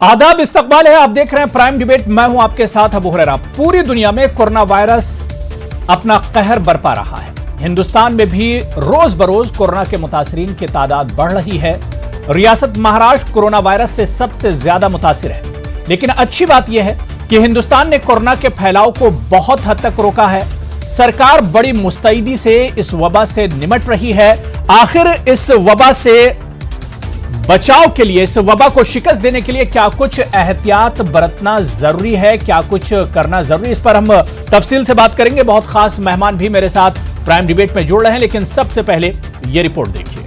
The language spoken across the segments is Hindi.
आदाब, इस्तकबाल है। आप देख रहे हैं प्राइम डिबेट। मैं हूं आपके साथ अबू हुरैरा। पूरी दुनिया में कोरोना वायरस अपना कहर बरपा रहा है। हिंदुस्तान में भी रोज बरोज कोरोना के मुतासरीन की तादाद बढ़ रही है। रियासत महाराष्ट्र कोरोना वायरस से सबसे ज्यादा मुतासिर है। लेकिन अच्छी बात यह है कि हिंदुस्तान ने कोरोना के फैलाव को बहुत हद तक रोका है। सरकार बड़ी मुस्तैदी से इस वबा से निपट रही है। आखिर इस वबा से बचाव के लिए, इस वबा को शिकस्त देने के लिए क्या कुछ एहतियात बरतना जरूरी है, क्या कुछ करना जरूरी है, इस पर हम तफसील से बात करेंगे। बहुत खास मेहमान भी मेरे साथ प्राइम डिबेट में जुड़ रहे हैं, लेकिन सबसे पहले यह रिपोर्ट देखिए।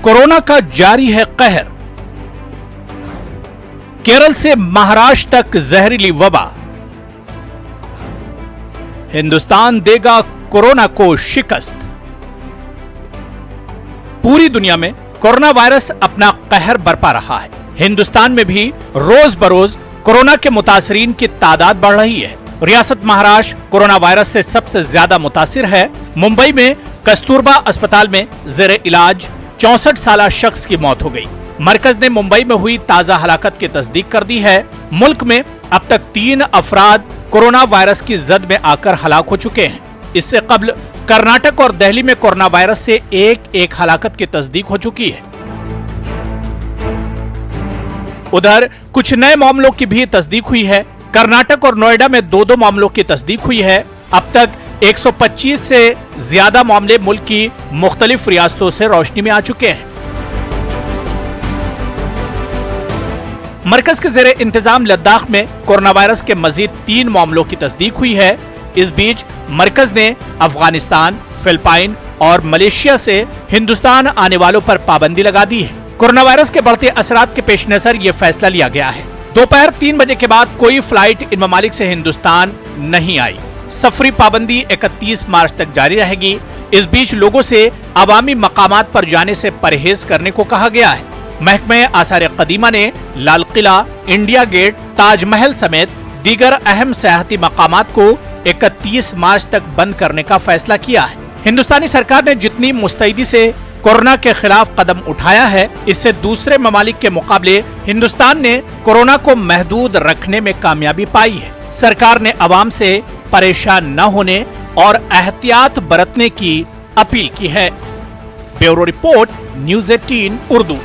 कोरोना का जारी है कहर। केरल से महाराष्ट्र तक जहरीली वबा। हिंदुस्तान देगा कोरोना को शिकस्त। पूरी दुनिया में कोरोना वायरस अपना कहर बरपा रहा है। हिंदुस्तान में भी रोज बरोज कोरोना के मुतासरीन की तादाद बढ़ रही है। रियासत महाराष्ट्र कोरोना वायरस से सबसे ज्यादा मुतासिर है। मुंबई में कस्तूरबा अस्पताल में जेर इलाज 64 साल शख्स की मौत हो गई। मरकज ने मुंबई में हुई ताजा हलाकत की तस्दीक कर दी है। मुल्क में अब तक 3 अफराद कोरोना वायरस की जद में आकर हलाक हो चुके हैं। इससे कबल कर्नाटक और दिल्ली में कोरोना वायरस से एक हलाकत की तस्दीक हो चुकी है। उधर कुछ नए मामलों की भी तस्दीक हुई है। कर्नाटक और नोएडा में 2 मामलों की तस्दीक हुई है। अब तक 125 से ज्यादा मामले मुल्क की मुख्तलिफ रियासतों से रोशनी में आ चुके हैं। मरकज के जेरे इंतजाम लद्दाख में कोरोना वायरस के मजीद 3 मामलों की तस्दीक हुई है। इस बीच मरकज ने अफगानिस्तान, फिलिपाइन और मलेशिया से हिंदुस्तान आने वालों पर पाबंदी लगा दी है। कोरोना वायरस के बढ़ते असरात के पेश नजर यह फैसला लिया गया है। दोपहर 3 बजे के बाद कोई फ्लाइट इन ममालिक से हिंदुस्तान नहीं आई। सफरी पाबंदी 31 मार्च तक जारी रहेगी। इस बीच लोगों से अवामी मकामात पर जाने से परहेज करने को कहा गया है। महकमे आसार कदीमा ने लाल किला, इंडिया गेट, ताजमहल समेत दीगर अहम सयाहती मकामात को 31 मार्च तक बंद करने का फैसला किया है। हिंदुस्तानी सरकार ने जितनी मुस्तैदी से कोरोना के खिलाफ कदम उठाया है, इससे दूसरे ममालिक के मुकाबले हिंदुस्तान ने कोरोना को महदूद रखने में कामयाबी पाई है। सरकार ने अवाम से परेशान न होने और एहतियात बरतने की अपील की है। Bureau report, news 18 Urdu.